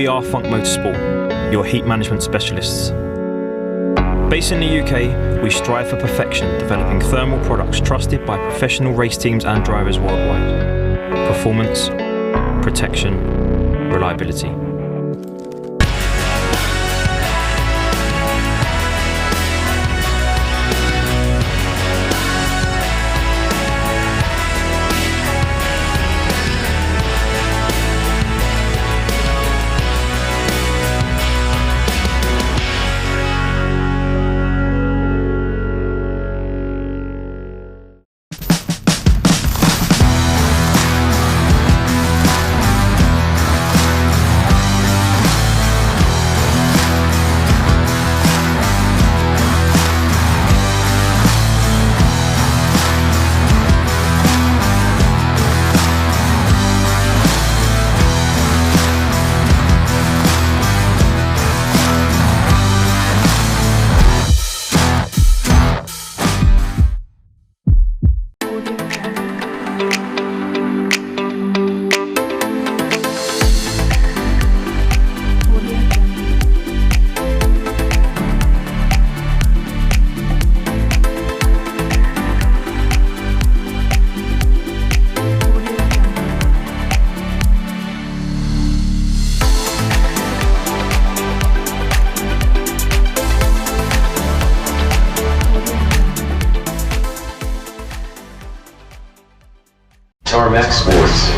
are Funk Motorsport, your heat management specialists. Based in the UK, we strive for perfection, developing thermal products trusted by professional race teams and drivers worldwide. Performance, protection, reliability. Tarmac Sports.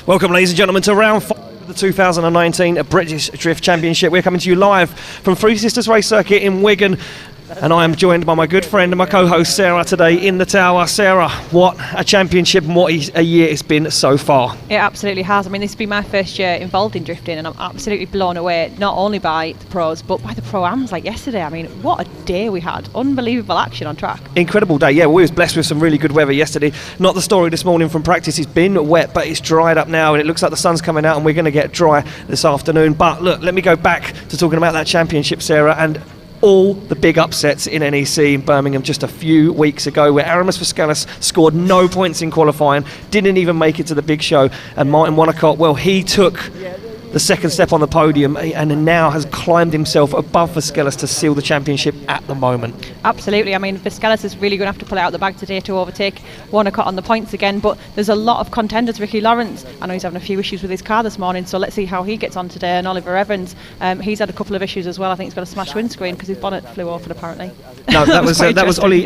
Welcome, ladies and gentlemen, to round 5 of the 2019 British Drift Championship. We're coming to you live from Three Sisters Race Circuit in Wigan, and I am joined by my good friend and my co-host Sarah today in the tower. Sarah, what a championship and what a year it's been so far. It absolutely has. I mean, this has been my first year involved in drifting, and I'm absolutely blown away, not only by the pros, but by the pro-ams like yesterday. I mean, what a day we had. Unbelievable action on track. Incredible day. Yeah, we was blessed with some really good weather yesterday. Not the story this morning from practice. It's been wet, but it's dried up now, and it looks like the sun's coming out, and we're going to get dry this afternoon. But look, let me go back to talking about that championship, Sarah, and all the big upsets in NEC in Birmingham just a few weeks ago, where Aramis Vouskalis scored no points in qualifying, didn't even make it to the big show, and Martin Wonnacott, well, he took the second step on the podium and now has climbed himself above Vouskalis to seal the championship at the moment. Absolutely. I mean, Vouskalis is really going to have to pull it out of the bag today to overtake Wonnacott on the points again, but there's a lot of contenders. Ricky Lawrence, I know he's having a few issues with his car this morning, so let's see how he gets on today. And Oliver Evans, he's had a couple of issues as well. I think he's got a smashed windscreen because his bonnet flew off apparently. No, that was Ollie.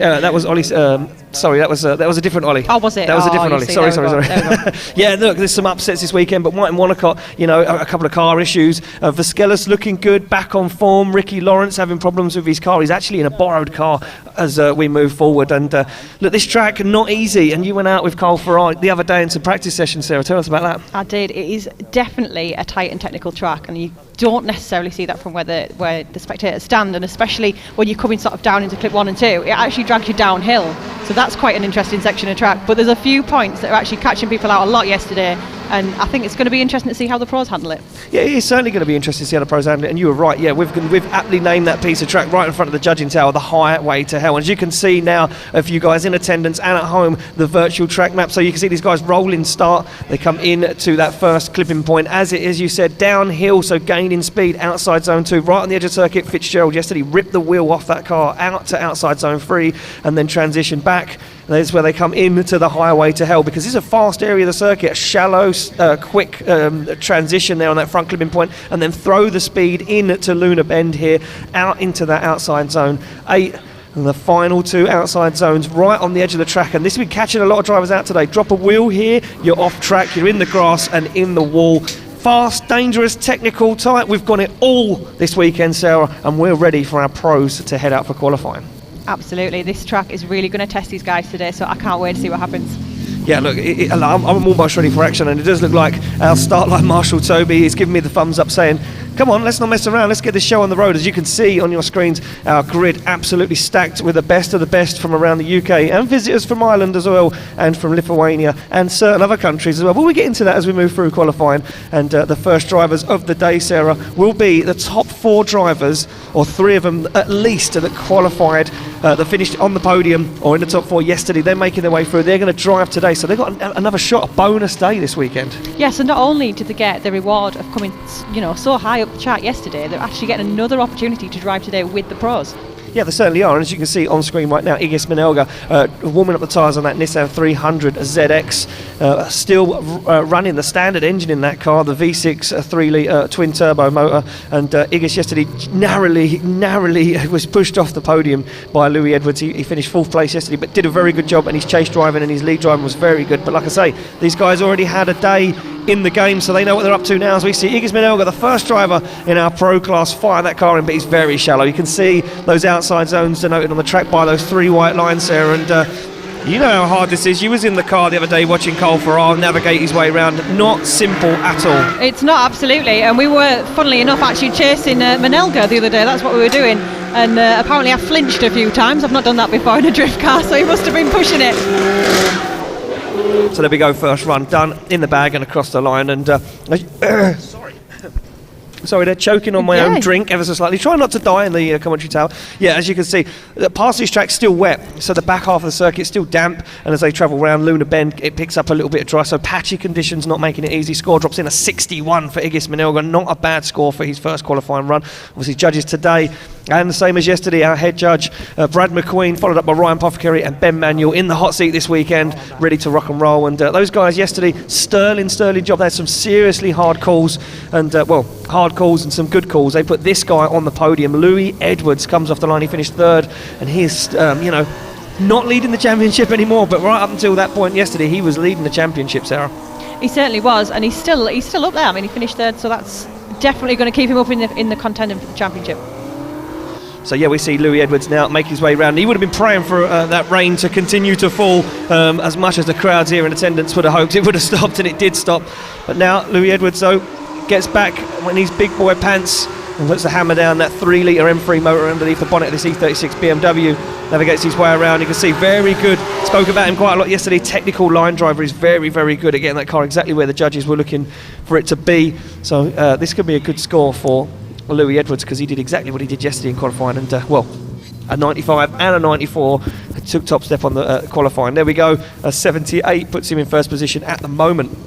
Sorry, that was a different Ollie. Oh, was it? That was a different Ollie. Sorry. There we go. Yeah, look, there's some upsets this weekend, but Martin Wonnacott, you know, a couple of car issues. Vaskelis looking good, back on form. Ricky Lawrence having problems with his car. He's actually in a borrowed car as we move forward. And look, this track, not easy. And you went out with Cole Ferrari the other day into practice session, Sarah. Tell us about that. I did. It is definitely a tight and technical track, and you don't necessarily see that from where the spectators stand, and especially when you're coming sort of down into clip 1 and 2, it actually drags you downhill. So that's quite an interesting section of track. But there's a few points that are actually catching people out a lot yesterday, and I think it's going to be interesting to see how the pros handle it. Yeah, it is certainly going to be interesting to see how the pros handle it. And you were right, yeah, we've aptly named that piece of track right in front of the judging tower, the Highway to Hell. And as you can see now, a few guys in attendance and at home, the virtual track map. So you can see these guys rolling start. They come in to that first clipping point, as it is, you said, downhill, so gaining speed outside zone 2, right on the edge of circuit. Fitzgerald yesterday ripped the wheel off that car out to outside zone 3 and then transition back. That's where they come into the Highway to Hell, because this is a fast area of the circuit, a shallow, quick transition there on that front clipping point, and then throw the speed in to Luna Bend here, out into that outside zone 8. And the final 2 outside zones right on the edge of the track. And this will be catching a lot of drivers out today. Drop a wheel here, you're off track, you're in the grass and in the wall. Fast, dangerous, technical, tight. We've got it all this weekend, Sarah, and we're ready for our pros to head out for qualifying. Absolutely. This track is really going to test these guys today, so I can't wait to see what happens. Yeah, look, I'm almost ready for action, and it does look like our start line Marshall Toby is giving me the thumbs up saying, come on, let's not mess around, let's get this show on the road. As you can see on your screens, our grid absolutely stacked with the best of the best from around the UK and visitors from Ireland as well, and from Lithuania and certain other countries as well. But we'll get into that as we move through qualifying. And the first drivers of the day, Sarah, will be the top 4 drivers, or 3 of them at least, that qualified, that finished on the podium or in the top 4 yesterday. They're making their way through. They're going to drive today, so they've got another shot, a bonus day this weekend. Yeah, so not only did they get the reward of coming, so high up the chart yesterday, they're actually getting another opportunity to drive today with the pros. Yeah, they certainly are, and as you can see on screen right now, Igis Minelga warming up the tyres on that Nissan 300 ZX, still running the standard engine in that car, the V6 3-litre twin turbo motor, and Igis yesterday narrowly was pushed off the podium by Louis Edwards. He finished 4th place yesterday, but did a very good job, and his chase driving and his lead driving was very good. But like I say, these guys already had a day in the game, so they know what they're up to now. As we see Igis Minelga, the first driver in our pro class, fire that car in, but he's very shallow. You can see those outside zones denoted on the track by those 3 white lines there, and you know how hard this is. You was in the car the other day watching Cole Ferrari navigate his way around. Not simple at all. It's not, absolutely, and we were, funnily enough, actually chasing Minelga the other day. That's what we were doing, and apparently I flinched a few times. I've not done that before in a drift car, so he must have been pushing it. So there we go, first run done, in the bag and across the line. And sorry, they're choking on my own drink ever so slightly. Try not to die in the commentary tower. Yeah, as you can see, the past this track's still wet, so the back half of the circuit's still damp, and as they travel around Luna Bend, it picks up a little bit of dry, so patchy conditions not making it easy. Score drops in a 61 for Igis Minelga, not a bad score for his first qualifying run. Obviously, judges today, and the same as yesterday, our head judge, Brad McQueen, followed up by Ryan Pothecary and Ben Manuel in the hot seat this weekend, ready to rock and roll. And those guys yesterday, sterling job. They had some seriously hard calls, and hard calls and some good calls. They put this guy on the podium. Louis Edwards comes off the line. He finished 3rd, and he's, not leading the championship anymore, but right up until that point yesterday, he was leading the championship, Sarah. He certainly was, and he's still up there. I mean, he finished 3rd, so that's definitely going to keep him up in the contending for the championship. So yeah, we see Louis Edwards now make his way around. He would have been praying for that rain to continue to fall, as much as the crowds here in attendance would have hoped it would have stopped, and it did stop. But now Louis Edwards, though, gets back in his big boy pants and puts the hammer down that 3-litre M3 motor underneath the bonnet of this E36 BMW, navigates his way around. You can see very good, spoke about him quite a lot yesterday, technical line driver. Is very, very good at getting that car exactly where the judges were looking for it to be. So this could be a good score for Louis Edwards, because he did exactly what he did yesterday in qualifying, and a 95 and a 94 took top step on the qualifying. There we go, a 78 puts him in first position at the moment.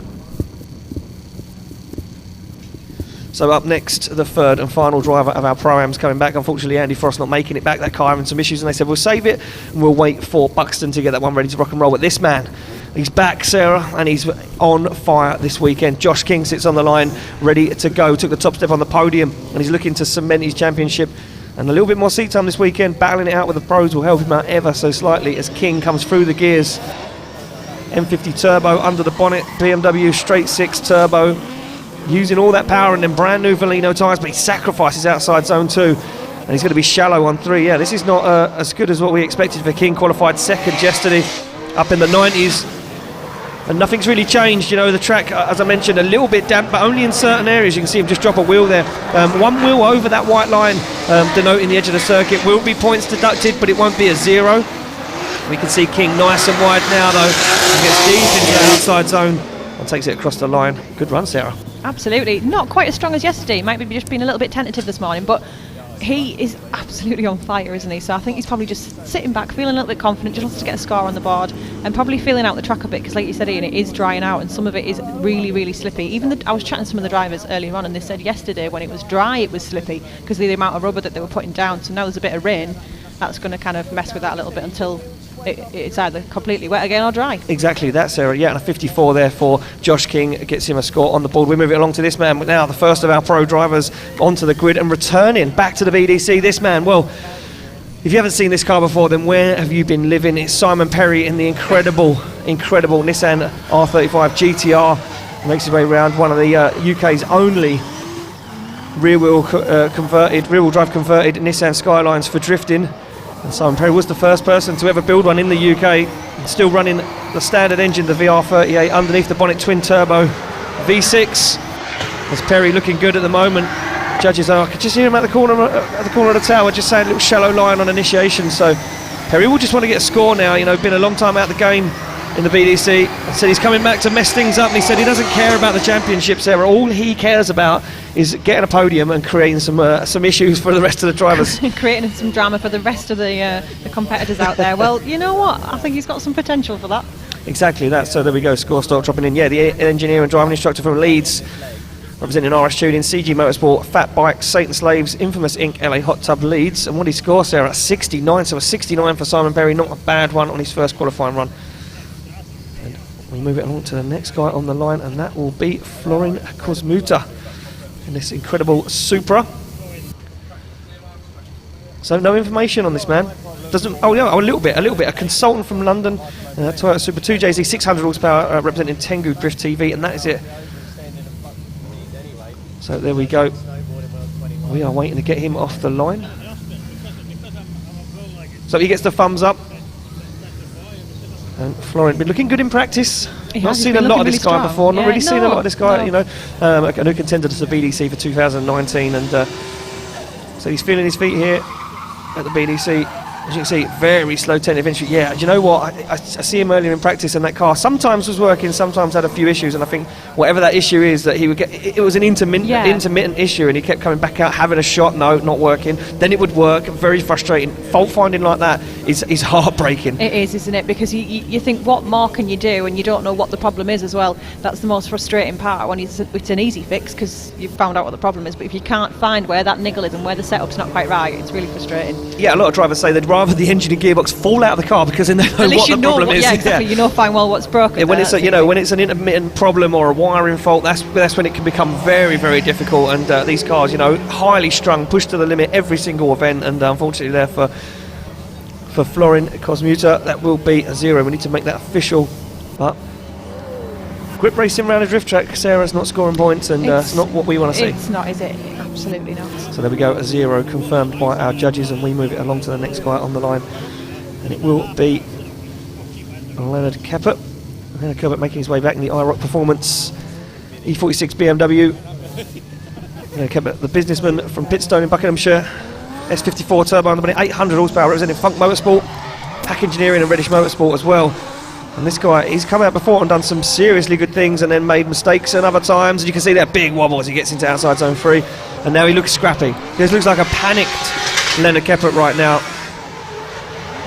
So up next, the 3rd and final driver of our Pro-Ams coming back. Unfortunately, Andy Frost not making it back. That car having some issues, and they said we'll save it and we'll wait for Buxton to get that one ready to rock and roll. But this man, he's back, Sarah, and he's on fire this weekend. Josh King sits on the line, ready to go. Took the top step on the podium, and he's looking to cement his championship. And a little bit more seat time this weekend. Battling it out with the pros will help him out ever so slightly as King comes through the gears. M50 turbo under the bonnet, BMW straight 6 turbo. using all that power, and then brand new Valino tyres, but he sacrifices outside zone 2, and he's going to be shallow on 3. Yeah, this is not as good as what we expected for King. Qualified second yesterday, up in the 90s, and nothing's really changed. You know, the track, as I mentioned, a little bit damp, but only in certain areas. You can see him just drop a wheel there. One wheel over that white line, denoting the edge of the circuit. Will be points deducted, but it won't be a 0. We can see King nice and wide now, though. He gets deep into the outside zone and takes it across the line. Good run, Sarah. Absolutely. Not quite as strong as yesterday. Might be just being a little bit tentative this morning, but he is absolutely on fire, isn't he? So I think he's probably just sitting back, feeling a little bit confident, just wants to get a score on the board, and probably feeling out the track a bit, because like you said, Ian, it is drying out, and some of it is really, really slippy. Even I was chatting to some of the drivers earlier on, and they said yesterday when it was dry, it was slippy because of the amount of rubber that they were putting down. So now there's a bit of rain. That's going to kind of mess with that a little bit until it's either completely wet again or dry. Exactly that, Sarah. Yeah, and a 54 there for Josh King gets him a score on the board. We move it along to this man now, the first of our pro drivers onto the grid and returning back to the VDC. This man, well, if you haven't seen this car before, then where have you been living? It's Simon Perry in the incredible Nissan R35 GTR. Makes his way around, one of the UK's only rear-wheel drive converted Nissan Skylines for drifting. And Simon Perry was the first person to ever build one in the UK, still running the standard engine, the VR38, underneath the bonnet twin turbo V6. As Perry looking good at the moment. Judges I could just hear him at the corner of the tower, just saying a little shallow line on initiation. So Perry will just want to get a score now. You know, been a long time out of the game in the BDC. Said he's coming back to mess things up, and he said he doesn't care about the championships there. All he cares about is getting a podium and creating some issues for the rest of the drivers. Creating some drama for the rest of the competitors out there. Well, you know what? I think he's got some potential for that. Exactly that. So there we go. Score start dropping in. Yeah, the engineer and driving instructor from Leeds, representing RS Tuning, CG Motorsport, Fat Bikes, Satan Slaves, Infamous Inc, LA Hot Tub Leeds. And what did he score, Sarah? At 69. So a 69 for Simon Perry. Not a bad one on his first qualifying run. And we move it along to the next guy on the line, and that will be Florin Kosmuta in this incredible Supra. So no information on this man. Doesn't. Oh yeah, a little bit. A consultant from London, Toyota Supra 2JZ 600 horsepower, representing Tengu Drift TV, and that is it. So there we go. We are waiting to get him off the line. So he gets the thumbs up. And Florin been looking good in practice. Not seen a lot of this guy before. Not really seen a lot of this guy. You know, a new contender to the BDC for 2019, and so he's feeling his feet here at the BDC. As you can see, very slow tentative entry. Yeah, do you know what? I see him earlier in practice, and that car sometimes was working, sometimes had a few issues, and I think whatever that issue is, that he would get, it was an intermittent issue, and he kept coming back out, having a shot, no, not working. Then it would work. Very frustrating. Fault finding like that is heartbreaking. It is, isn't it? Because you think, what more can you do, and you don't know what the problem is as well. That's the most frustrating part. When it's an easy fix because you've found out what the problem is, but if you can't find where that niggle is and where the setup's not quite right, it's really frustrating. Yeah, a lot of drivers say they'd rather the engine and gearbox fall out of the car because then they know what the problem is. Yeah, exactly. You know fine well what's broken. Yeah, when it's when it's an intermittent problem or a wiring fault, that's when it can become very, very difficult. And these cars, highly strung, pushed to the limit every single event, and unfortunately there for Florin Kosmuta, that will be a 0. We need to make that official. But grip racing around a drift track, Sarah's not scoring points, and it's not what we want to see. It's not, is it? Absolutely not. So there we go, a 0 confirmed by our judges, and we move it along to the next guy on the line, and it will be Leonard Keppert. Leonard Keppert making his way back in the IROC Performance E46 BMW. Leonard Keppert, the businessman from Pitstone in Buckinghamshire. S54 turbo on the bonnet, 800 horsepower, representing Funk Motorsport, Pack Engineering and Reddish Motorsport as well. And this guy, he's come out before and done some seriously good things and then made mistakes at other times. And you can see that big wobble as he gets into outside zone 3. And now he looks scrappy. This looks like a panicked Leonard Keppert right now.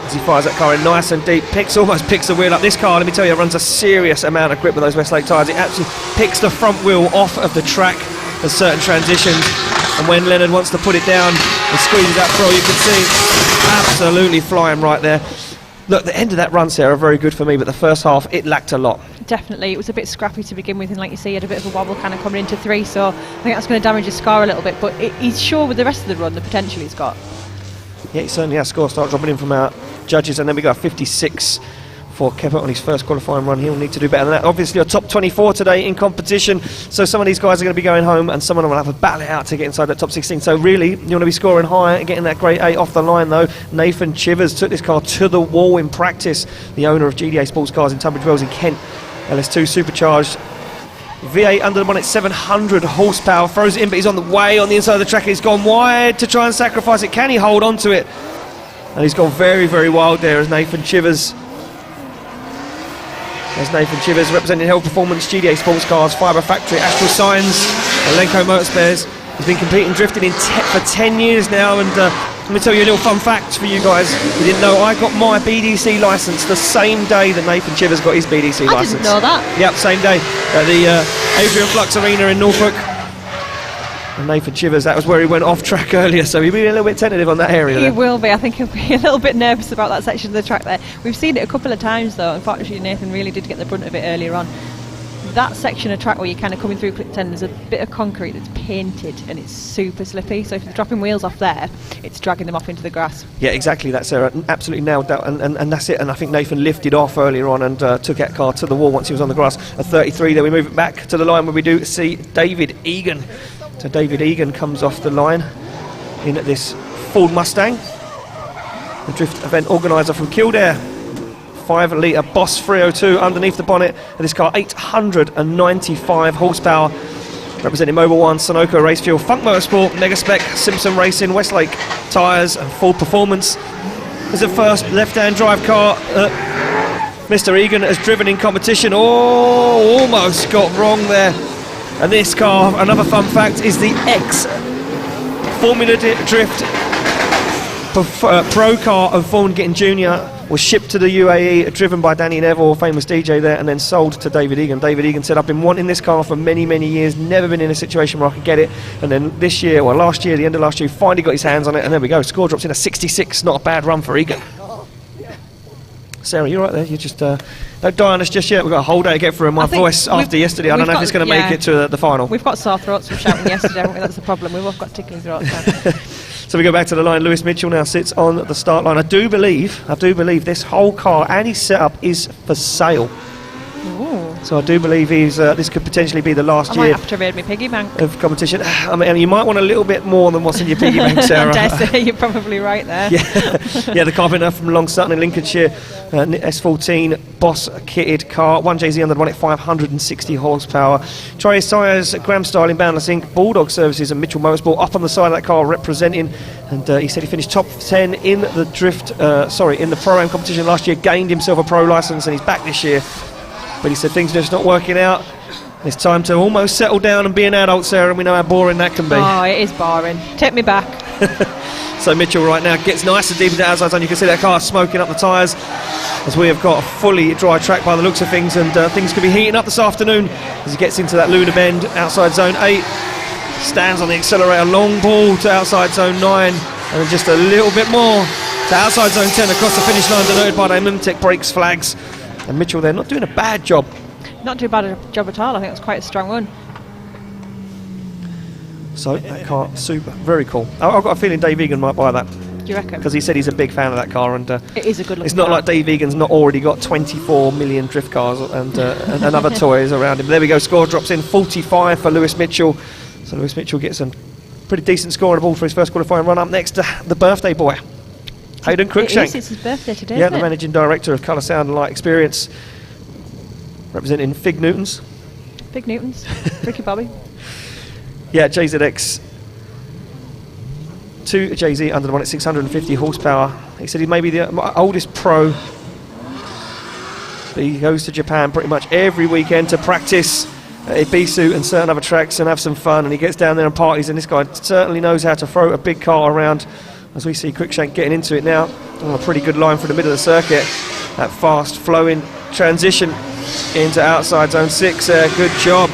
As he fires that car in nice and deep, almost picks the wheel up. This car, let me tell you, runs a serious amount of grip with those Westlake tyres. It actually picks the front wheel off of the track at certain transitions. And when Leonard wants to put it down and squeezes that throw, you can see absolutely flying right there. Look, the end of that run, Sarah, very good for me, but the first half, it lacked a lot. Definitely. It was a bit scrappy to begin with, and like you say, he had a bit of a wobble kind of coming into 3, so I think that's going to damage his score a little bit, but he's sure with the rest of the run, the potential he's got. Yeah, he certainly has. Score start dropping in from our judges, and then we got a 56 for Kepa on his first qualifying run. He'll need to do better than that. Obviously, a top 24 today in competition, so some of these guys are going to be going home and some of them will have a battle it out to get inside that top 16. So really, you want to be scoring high and getting that grade 8 off the line though. Nathan Chivers took this car to the wall in practice, the owner of GDA Sports Cars in Tunbridge Wells in Kent. LS2 supercharged. V8 under the bonnet, 700 horsepower, throws it in, but he's on the way on the inside of the track. He's gone wide to try and sacrifice it. Can he hold on to it? And he's gone very, very wild there as Nathan Chivers. There's Nathan Chivers representing Hill Performance, GDA Sports Cars, Fibre Factory, Astral Signs, Lenco Motorspares. He's been competing drifting for 10 years now, and let me tell you a little fun fact for you guys. You didn't know, I got my BDC licence the same day that Nathan Chivers got his BDC licence. I didn't know that. Yep, same day at the Adrian Flux Arena in Norfolk. And Nathan Chivers, that was where he went off track earlier, so he'll be a little bit tentative on that area. He will be. I think he'll be a little bit nervous about that section of the track there. We've seen it a couple of times though. Unfortunately, Nathan really did get the brunt of it earlier on. That section of track where you're kind of coming through clip 10, there's a bit of concrete that's painted and it's super slippy, so if you're dropping wheels off there, it's dragging them off into the grass. Yeah, exactly, that's absolutely nailed that, and that's it. And I think Nathan lifted off earlier on and took that car to the wall once he was on the grass at 33. Then we move it back to the line where we do see David Egan. So David Egan comes off the line in this Ford Mustang, the drift event organiser from Kildare. 5 litre Boss 302 underneath the bonnet of this car, 895 horsepower, representing Mobil 1, Sunoco Race Fuel, Funk Motorsport, Megaspec, Simpson Racing, Westlake tyres and Ford Performance. This is the first left-hand drive car Mr. Egan has driven in competition. Oh, almost got wrong there. And this car, another fun fact, is the ex-Formula Drift Pro car of Vaughan Gittin Jr. was shipped to the UAE, driven by Danny Neville, famous DJ there, and then sold to David Egan. David Egan said, I've been wanting this car for many, many years, never been in a situation where I could get it. And then this year, well, last year, the end of last year, finally got his hands on it, and there we go. Score drops in a 66, not a bad run for Egan. Sarah, you're right there. You just don't die on us just yet. We've got a whole day to get through. My voice after yesterday, I don't know if it's going to make it to the final. We've got sore throats from shouting yesterday, haven't we? That's the problem. We've all got tickling throats now. So we go back to the line. Lewis Mitchell now sits on the start line. I do believe this whole car and his setup is for sale. Ooh. So I do believe this could potentially be the last year. I might have to raid my piggy bank of competition. I mean, you might want a little bit more than what's in your piggy bank, Sarah. I dare say, you're probably right there. Yeah, the Carpenter from Long Sutton in Lincolnshire, S14 Boss kitted car, 1JZ under the bonnet, 560 horsepower. Trias tyres, Graham Style in Boundless Inc, Bulldog Services and Mitchell Motorsport up on the side of that car representing. And he said he finished top 10 in the in the Pro-Am competition last year, gained himself a pro licence, and he's back this year. But he said things are just not working out. It's time to almost settle down and be an adult, Sarah, and we know how boring that can be. Oh, it is boring. Take me back. So Mitchell right now gets nice and deep into the outside zone. You can see that car smoking up the tyres as we have got a fully dry track by the looks of things, and things could be heating up this afternoon as he gets into that Lunar Bend outside zone 8. Stands on the accelerator, long ball to outside zone 9, and then just a little bit more to outside zone 10 across the finish line, denoted by the Mimtech brakes flags. And Mitchell there not doing a bad job. Not too bad a job at all. I think it was quite a strong one. So that car, super, very cool. I've got a feeling Dave Egan might buy that. Do you reckon? Because he said he's a big fan of that car, and it is a good looking it's not car. like Dave Egan's not already got 24 million drift cars and other toys around him. There we go, score drops in 45 for Lewis Mitchell. So Lewis Mitchell gets a pretty decent score on the ball for his first qualifying run. Up next to the birthday boy, Hayden Cruikshank. It's his birthday today, yeah, isn't the it? managing director of Colour Sound and Light Experience, representing Fig Newtons. Big Newtons. Ricky Bobby. Yeah, JZX 2 JZ under the bonnet, 650 horsepower. He said he may be the oldest pro, but he goes to Japan pretty much every weekend to practice at Ibisu and certain other tracks and have some fun, and he gets down there and parties, and this guy certainly knows how to throw a big car around, as we see Cruikshank getting into it now. Oh, a pretty good line for the middle of the circuit. That fast flowing transition into outside zone 6 there. Good job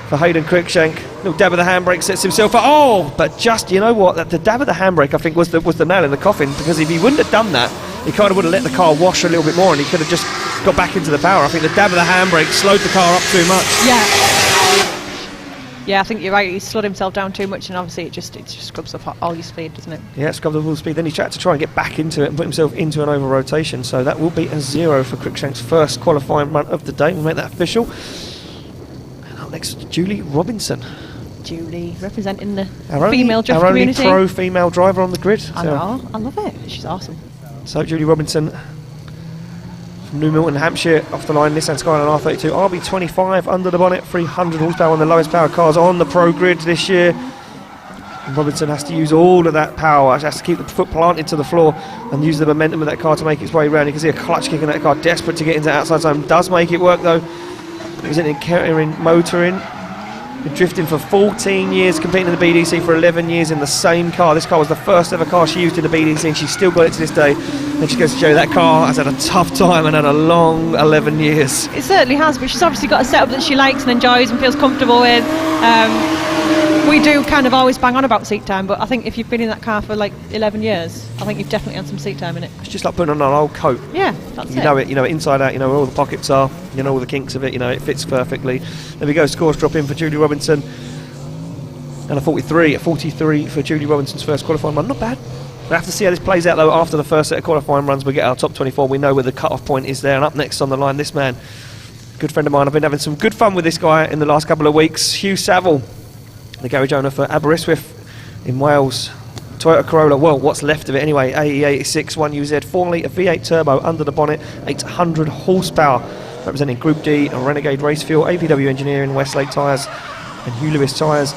for Hayden Cruikshank. Little dab of the handbrake sets himself up. Oh, but just, you know what, the dab of the handbrake I think was the nail in the coffin, because if he wouldn't have done that, he kind of would have let the car wash a little bit more and he could have just got back into the power. I think the dab of the handbrake slowed the car up too much. Yeah, I think you're right. He's slowed himself down too much, and obviously it just scrubs off all your speed, doesn't it? Yeah, scrubbed off all speed. Then he tried to try and get back into it and put himself into an over rotation. So that will be a 0 for Cruikshank's first qualifying run of the day. We'll make that official. And up next, Julie Robinson. Julie, representing the Our female drift only community. pro female driver on the grid. I know, I love it. She's awesome. So Julie Robinson from New Milton, Hampshire, off the line, Nissan Skyline R32, RB25 under the bonnet, 300 horsepower, on the lowest power cars on the pro grid this year. And Robinson has to use all of that power, has to keep the foot planted to the floor and use the momentum of that car to make its way around. You can see a clutch kick in that car, desperate to get into the outside zone, does make it work though. Representing Kettering Motoring. Been drifting for 14 years, competing in the BDC for 11 years in the same car. This car was the first ever car she used in the BDC, and she's still got it to this day. And she goes to show you that car has had a tough time and had a long 11 years. It certainly has, but she's obviously got a setup that she likes and enjoys and feels comfortable with. We do kind of always bang on about seat time, but I think if you've been in that car for like 11 years, I think you've definitely had some seat time in it. It's just like putting on an old coat. Yeah, that's You know it, you know it inside out, you know where all the pockets are, you know all the kinks of it, you know it fits perfectly. There we go, scores drop in for Julie Robinson. And a 43 for Julie Robinson's first qualifying run. Not bad. We'll have to see how this plays out though. After the first set of qualifying runs, we get our top 24. We know where the cut-off point is there. And up next on the line, this man, good friend of mine. I've been having some good fun with this guy in the last couple of weeks. Hugh Saville, the garage owner for Aberystwyth in Wales. Toyota Corolla, well, what's left of it anyway. AE86 1UZ 4 litre V8 turbo under the bonnet, 800 horsepower. Representing Group D, a Renegade Race Fuel, APW Engineering, Westlake Tyres and Hugh Lewis Tyres.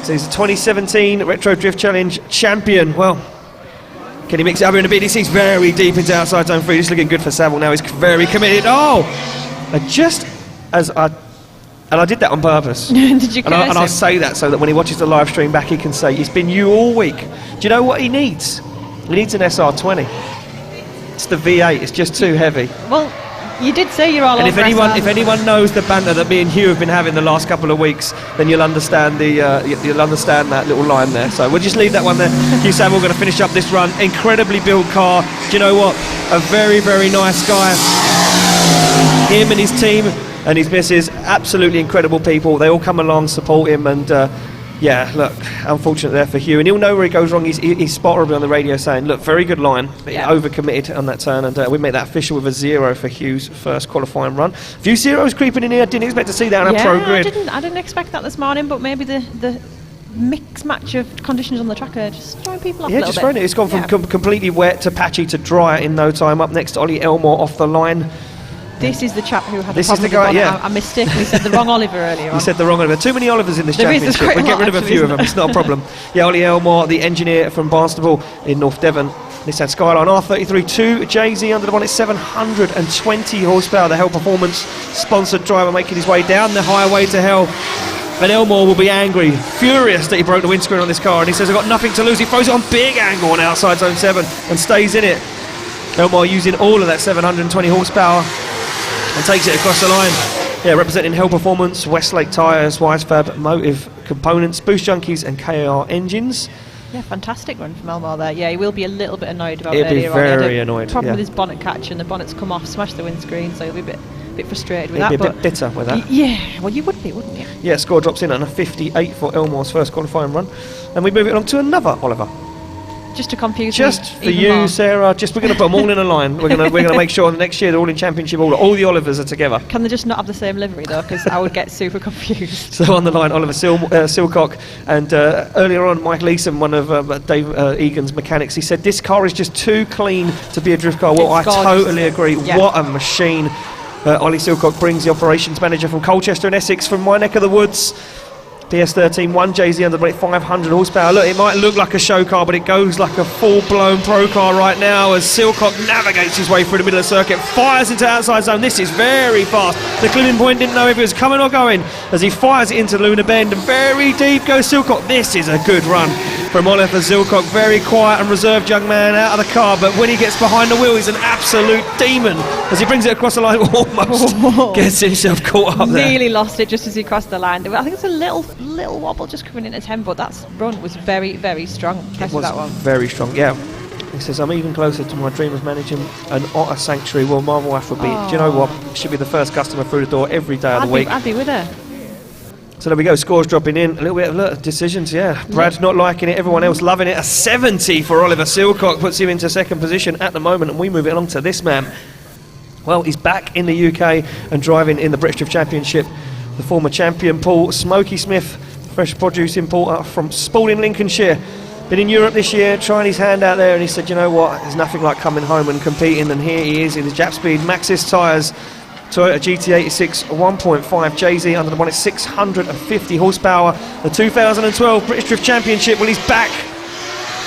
So he's a 2017 Retro Drift Challenge champion. Well, can he mix it up in the BDC? He's very deep into outside zone 3. Just looking good for Saville now. He's very committed. Oh! And I did that on purpose. Did you? And I'll say that so that when he watches the live stream back, he can say, it's been you all week. Do you know what he needs? He needs an SR20. It's the V8. It's just too heavy. Well, you did say you're all and over if anyone knows the banter that me and Hugh have been having the last couple of weeks, then you'll understand you'll understand that little line there. So we'll just leave that one there. Hugh Saville going to finish up this run. Incredibly built car. Do you know what? A very, very nice guy. Him and his team and his missus, absolutely incredible people. They all come along, support him, and yeah, look, unfortunate there for Hugh, and he'll know where he goes wrong. He's spotted on the radio saying, look, very good line, but overcommitted on that turn, and we make that official with a 0 for Hugh's first qualifying run. A few zeros creeping in here. Didn't expect to see that on a pro grid. I didn't expect that this morning, but maybe the mix match of conditions on the track are just throwing people off a little bit. It's gone from completely wet to patchy to dry in no time. Up next, Ollie Elmore off the line. This is the chap who had this a problem is the guy, with the yeah. I mistakenly said the wrong Oliver earlier on. You said the wrong Oliver. Too many Olivers in this There is, championship. We'll get rid of a few of them. It's not a problem. Yeah, Ollie Elmore, the engineer from Barnstaple in North Devon. Nissan Skyline R33 2 JZ under the bonnet, 720 horsepower. The Hell Performance sponsored driver making his way down the highway to Hell. And Elmore will be angry, furious that he broke the windscreen on this car. And he says, I've got nothing to lose. He throws it on big angle on outside zone 7 and stays in it. Elmore using all of that 720 horsepower and takes it across the line. Yeah, representing Hell Performance, Westlake Tyres, Wisefab Motive Components, Boost Junkies and KAR Engines. Yeah, fantastic run from Elmore there. Yeah, he will be a little bit annoyed about He'll be earlier very on. He had a annoyed, problem yeah. with his bonnet catch, and the bonnet's come off, smashed the windscreen, so he'll be a bit frustrated with He'll that. be a bit bitter with that. Yeah, well, you would be, wouldn't you? Yeah, score drops in on a 58 for Elmore's first qualifying run. And we move it on to another Oliver. Just to confuse Just me for even you, more. Sarah. Just we're going to put them all in a line. We're going to make sure next year they're all in championship order. All the Olivers are together. Can they just not have the same livery though? Because I would get super confused. So on the line, Oliver Silcock, and earlier on, Mike Leeson, one of Dave Egan's mechanics, he said this car is just too clean to be a drift car. Well, It's I gorgeous. totally agree. Yeah. What a machine. Ollie Silcock brings the operations manager from Colchester in Essex, from my neck of the woods. PS13 1JZ under the brake, 500 horsepower. Look, it might look like a show car, but it goes like a full-blown pro car right now as Silcock navigates his way through the middle of the circuit, fires into outside zone. This is very fast. The clipping point didn't know if it was coming or going as he fires it into Luna Bend. Very deep goes Silcock. This is a good run from Oliver Silcock. Very quiet and reserved young man out of the car, but when he gets behind the wheel, he's an absolute demon as he brings it across the line. Almost gets himself caught up there. Nearly lost it just as he crossed the line. I think it's a little wobble just coming into 10, but that run was very, very strong. It was that one. very strong, yeah. He says, I'm even closer to my dream of managing an otter sanctuary. Well, Marvel Afrobeat. Do you know what? Should be the first customer through the door every day of the week. I'd be with her. So there we go, scores dropping in. A little bit of decisions, yeah. Brad's not liking it, everyone else loving it. A 70 for Oliver Silcock puts him into second position at the moment, and we move it along to this man. Well, he's back in the UK and driving in the British Drift Championship. The former champion, Paul Smokey Smith, fresh produce importer from Spalding, Lincolnshire. Been in Europe this year, trying his hand out there, and he said, you know what, there's nothing like coming home and competing, and here he is in the Jap Speed Maxxis tyres. Toyota GT86 1.5 JZ under the bonnet, 650 horsepower. The 2012 British Drift Championship, well, he's back.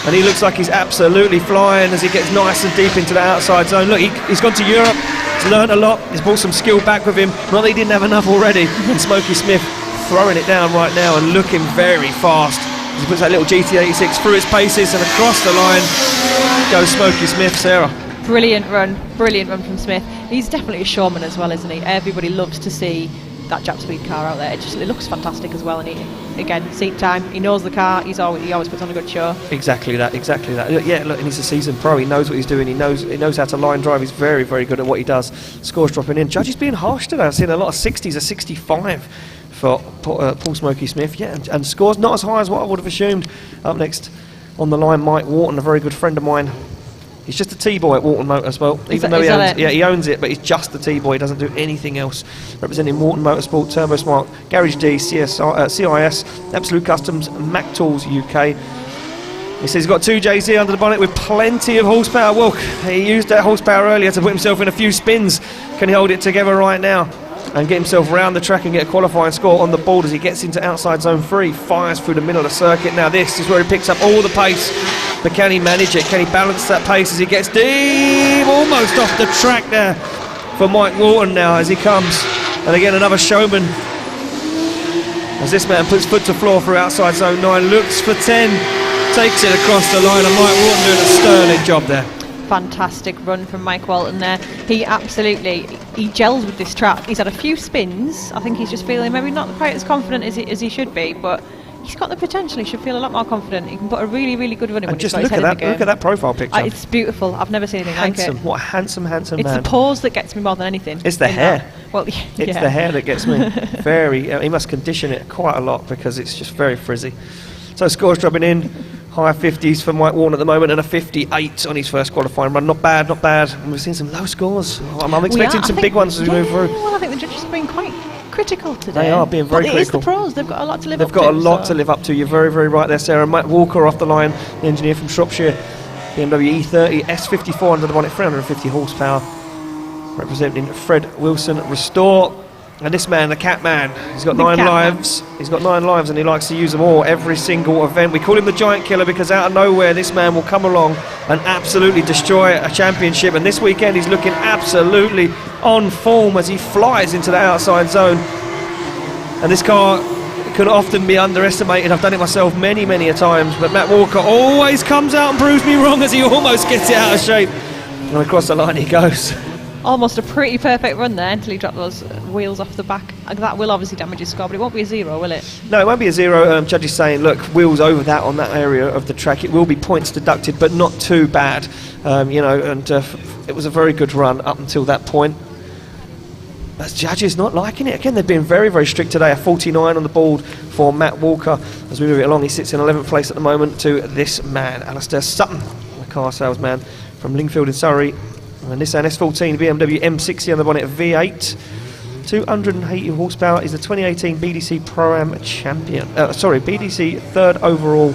And he looks like he's absolutely flying as he gets nice and deep into the outside zone. Look, he's gone to Europe, he's learnt a lot, he's brought some skill back with him. Not that he didn't have enough already. And Smokey Smith throwing it down right now and looking very fast. He puts that little GT86 through its paces and across the line goes Smokey Smith. Sarah. Brilliant run from Smith. He's definitely a showman as well, isn't he? Everybody loves to see that Jap Speed car out there. It looks fantastic as well, and he, again, seat time, he knows the car, he always puts on a good show. Exactly that. Yeah, look, and he's a seasoned pro, he knows what he's doing, he knows how to line drive, he's very, very good at what he does. Scores dropping in. Judges being harsh today, I've seen a lot of 60s, a 65 for Paul Smokey Smith, yeah, and scores not as high as what I would have assumed. Up next on the line, Mike Wharton, a very good friend of mine. He's just a T-boy at Wharton Motorsport, even though he owns it, but he's just a T-boy, he doesn't do anything else. Representing Wharton Motorsport, Turbo Smart, Garage D, CIS, Absolute Customs, Mac Tools UK. He says he's got 2 JZ under the bonnet with plenty of horsepower. Well, he used that horsepower earlier to put himself in a few spins. Can he hold it together right now and get himself round the track and get a qualifying score on the board as he gets into outside zone 3, fires through the middle of the circuit. Now this is where he picks up all the pace, but can he manage it? Can he balance that pace as he gets deep, almost off the track there for Mike Wharton now as he comes. And again, another showman as this man puts foot to floor through outside zone 9, looks for 10, takes it across the line, and Mike Wharton doing a sterling job there. Fantastic run from Mike Walton there. He gels with this track. He's had a few spins. I think he's just feeling maybe not quite as confident as he should be, but he's got the potential. He should feel a lot more confident. He can put a really, really good run in when he's got his head in the game. Look at that profile picture. It's beautiful. I've never seen anything like it. What a handsome man. It's the pose that gets me more than anything. It's the hair. Well, it's the hair that gets me. He must condition it quite a lot because it's just very frizzy. So scores dropping in. High 50s for Mike Wharton at the moment and a 58 on his first qualifying run. Not bad. And we've seen some low scores. I'm expecting some big ones as we move through. Well, I think the judges have been quite critical today. They are being very critical. It's the pros. They've got a lot to live up to. They've got a lot to live up to. You're very, very right there, Sarah. Matt Walker off the line, the engineer from Shropshire. BMW E30 S54 under the bonnet, 350 horsepower. Representing Fred Wilson Restore. And this man, the Cat Man, he's got 9 lives. He's got 9 lives and he likes to use them all every single event. We call him the Giant Killer because out of nowhere this man will come along and absolutely destroy a championship. And this weekend he's looking absolutely on form as he flies into the outside zone. And this car can often be underestimated. I've done it myself many, many a times. But Matt Walker always comes out and proves me wrong as he almost gets it out of shape. And across the line he goes. Almost a pretty perfect run there until he dropped those wheels off the back. That will obviously damage his score, but it won't be a 0, will it? No, it won't be a 0. Judge is saying, look, wheels over that on that area of the track. It will be points deducted, but not too bad. It was a very good run up until that point. As judges not liking it. Again, they've been very, very strict today. A 49 on the board for Matt Walker. As we move it along, he sits in 11th place at the moment to this man, Alistair Sutton, the car salesman from Lingfield in Surrey. And Nissan S14 BMW M60 on the bonnet, V8, 280 horsepower, is the 2018 BDC Pro-Am champion. BDC third overall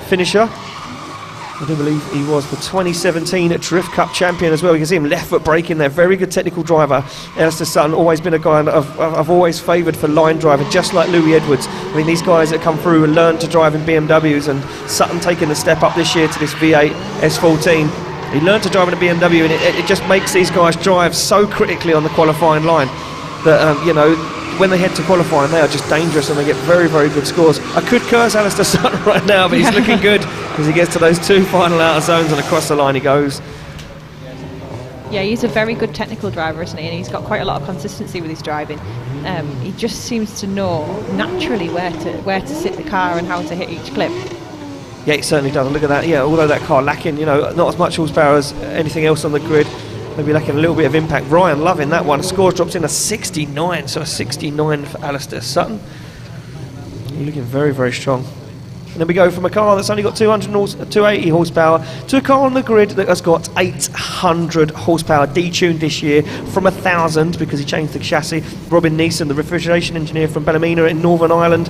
finisher. I do believe he was the 2017 Drift Cup champion as well. You can see him left foot braking there. Very good technical driver. Alistair Sutton, always been a guy I've always favoured for line driving, just like Louis Edwards. I mean, these guys that come through and learn to drive in BMWs, and Sutton taking the step up this year to this V8 S14. He learned to drive in a BMW, and it just makes these guys drive so critically on the qualifying line that, when they head to qualifying, they are just dangerous and they get very, very good scores. I could curse Alistair Sutton right now, but he's looking good as he gets to those 2 final outer zones and across the line he goes. Yeah, he's a very good technical driver, isn't he? And he's got quite a lot of consistency with his driving. He just seems to know naturally where to sit the car and how to hit each clip. Yeah, it certainly does. Look at that. Yeah, although that car lacking, not as much horsepower as anything else on the grid, maybe lacking a little bit of impact. Ryan loving that one. Score drops in a 69, so a 69 for Alistair Sutton. You're looking very, very strong. And then we go from a car that's only got 280 horsepower to a car on the grid that has got 800 horsepower, detuned this year from 1,000 because he changed the chassis. Robin Neeson, the refrigeration engineer from Ballymena in Northern Ireland.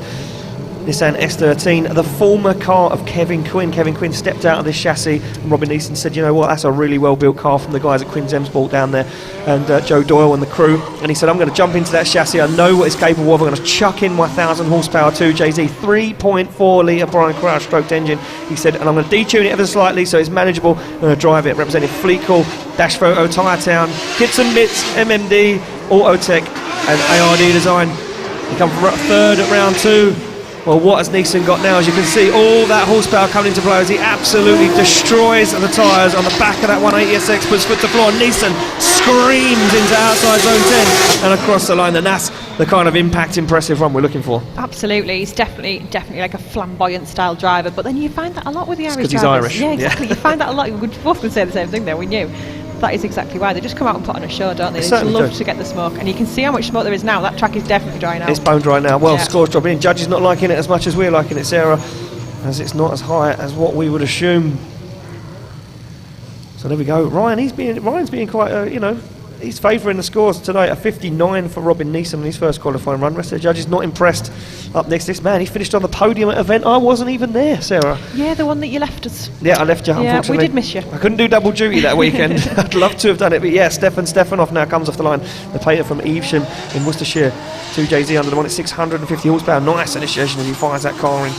Nissan S13, the former car of Kevin Quinn. Kevin Quinn stepped out of this chassis, and Robin Neeson said, you know what, that's a really well-built car from the guys at Quinn's M-Sport down there, and Joe Doyle and the crew. And he said, I'm going to jump into that chassis. I know what it's capable of. I'm going to chuck in my 1,000 horsepower 2JZ 3.4 litre Brian Crouch stroked engine. He said, and I'm going to detune it ever slightly so it's manageable. I'm going to drive it, representing Fleetcall, Dash Photo, Tyre Town, Kits and Bits, MMD, Autotech, and ARD Design. He come from third at round 2. Well, what has Neeson got now? As you can see, all that horsepower coming into play as he absolutely destroys the tyres on the back of that 180SX, puts foot to floor. Neeson screams into outside zone 10 and across the line, and that's the kind of impact impressive run we're looking for. Absolutely, he's definitely like a flamboyant style driver, but then you find that a lot with the Irish drivers. Because he's Irish. Yeah, exactly. You find that a lot. We're both going to say the same thing there, we knew. That is exactly why. They just come out and put on a show, don't they? They just love to get the smoke. And you can see how much smoke there is now. That track is definitely drying out. It's bone dry now. Well, scores dropping in. Judges not liking it as much as we're liking it, Sarah, as it's not as high as what we would assume. So there we go. Ryan's being quite, he's favouring the scores today. A 59 for Robin Neeson in his first qualifying run. Rest of the judges not impressed. Up next, this man, he finished on the podium at an event I wasn't even there, Sarah. Yeah, the one that you left us. Yeah, I left you, unfortunately. Yeah, we did miss you. I couldn't do double duty that weekend. I'd love to have done it, but yeah, Stefanoff now comes off the line. The painter from Evesham in Worcestershire. 2JZ under the one at 650 horsepower. Nice initiation as he fires that car in.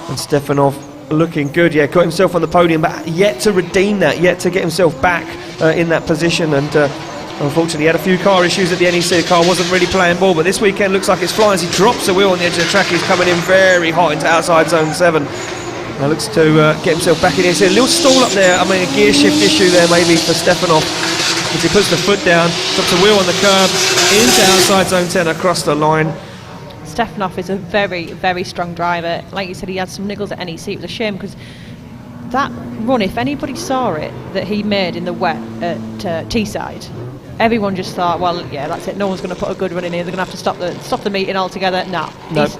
And Stefanoff looking good, yeah, got himself on the podium, but yet to redeem that, yet to get himself back in that position. And unfortunately, he had a few car issues at the NEC. The car wasn't really playing ball, but this weekend looks like it's flying as he drops the wheel on the edge of the track. He's coming in very hot into outside zone 7. Now looks to get himself back in here. So a little stall up there. I mean, a gear shift issue there maybe for Stefanoff, as he puts the foot down, drops the wheel on the curb, into outside zone 10 across the line. Stefanoff is a very, very strong driver. Like you said, he had some niggles at NEC. It was a shame because that run, if anybody saw it, that he made in the wet at Teesside, everyone just thought, well, yeah, that's it. No one's going to put a good run in here. They're going to have to stop the meeting altogether. No.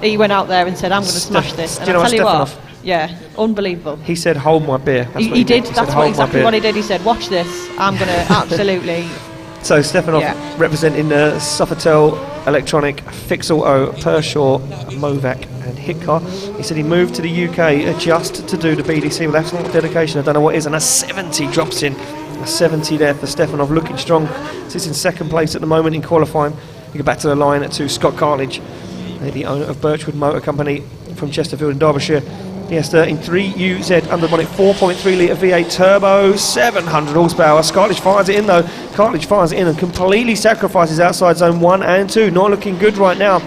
He went out there and said, I'm going to smash this. And I'll tell you what, yeah, unbelievable. He said, hold my beer. He did. That's exactly what he did. He said, watch this. I'm going to absolutely... So Stefanoff representing Sofitel, Electronic, Fix Auto, Pershaw, Movac and Hitcar. He said he moved to the UK just to do the BDC. Well, that's not dedication. I don't know what is. And a 70 drops in. A 70 there for Stefanoff, looking strong. Sits in second place at the moment in qualifying. We go back to the line to Scott Cartledge, the owner of Birchwood Motor Company from Chesterfield in Derbyshire. The S13 3UZ under the bonnet, 4.3 litre V8 turbo, 700 horsepower. Cartledge fires it in though. Cartledge fires it in and completely sacrifices outside zone 1 and 2. Not looking good right now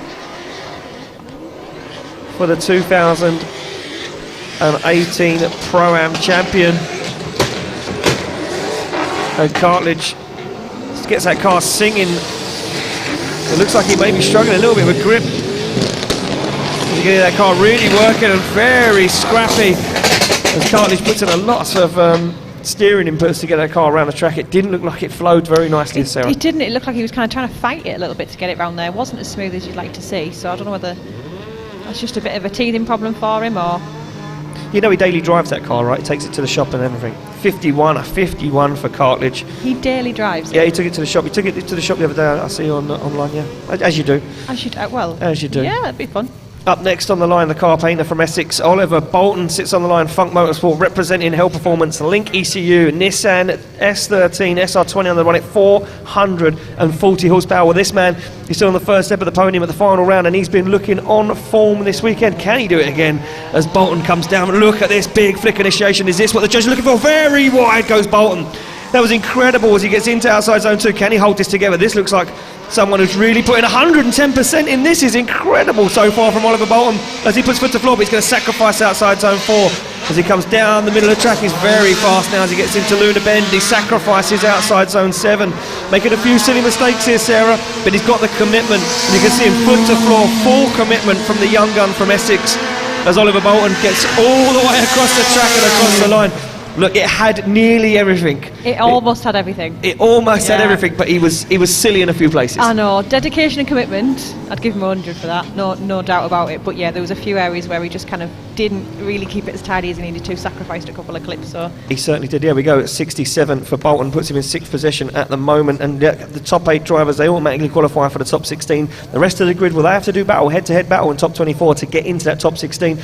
for the 2018 Pro-Am champion. And Cartledge gets that car singing. It looks like he may be struggling a little bit with grip. You can hear that car really working and very scrappy. As Cartledge puts in a lot of steering inputs to get that car around the track. It didn't look like it flowed very nicely, Sarah. It didn't. It looked like he was kind of trying to fight it a little bit to get it round there. It wasn't as smooth as you'd like to see. So I don't know whether that's just a bit of a teething problem for him or... You know he daily drives that car, right? He takes it to the shop and everything. 51 for Cartledge. He daily drives it? Yeah, he took it to the shop. He took it to the shop the other day. I see online, yeah. As you do. As you do, well. As you do. Yeah, that'd be fun. Up next on the line, the car painter from Essex, Oliver Bolton, sits on the line. Funk Motorsport representing Hell Performance, Link ECU, Nissan S13 SR20 on the run at 440 horsepower. Well, this man, he's still on the first step of the podium at the final round, and he's been looking on form this weekend. Can he do it again as Bolton comes down? Look at this big flick initiation. Is this what the judge is looking for? Very wide goes Bolton. That was incredible as he gets into outside zone 2. Can he hold this together? This looks like someone who's really putting 110% in. This is incredible so far from Oliver Bolton as he puts foot to floor, but he's going to sacrifice outside zone 4 as he comes down the middle of the track. He's very fast now as he gets into Luna Bend. He sacrifices outside zone 7, making a few silly mistakes here, Sarah, but he's got the commitment, and you can see him foot to floor, full commitment from the young gun from Essex as Oliver Bolton gets all the way across the track and across the line. Look, it had nearly everything. It almost had everything. It almost had Yeah. everything, but he was silly in a few places. I know, dedication and commitment. I'd give him 100 for that, no doubt about it. But yeah, there was a few areas where he just kind of didn't really keep it as tidy as he needed to, sacrificed a couple of clips. So He certainly did. Yeah, we go at 67 for Bolton, puts him in 6th position at the moment. And the top 8 drivers, they automatically qualify for the top 16. The rest of the grid, will they have to do battle, head-to-head battle in top 24 to get into that top 16?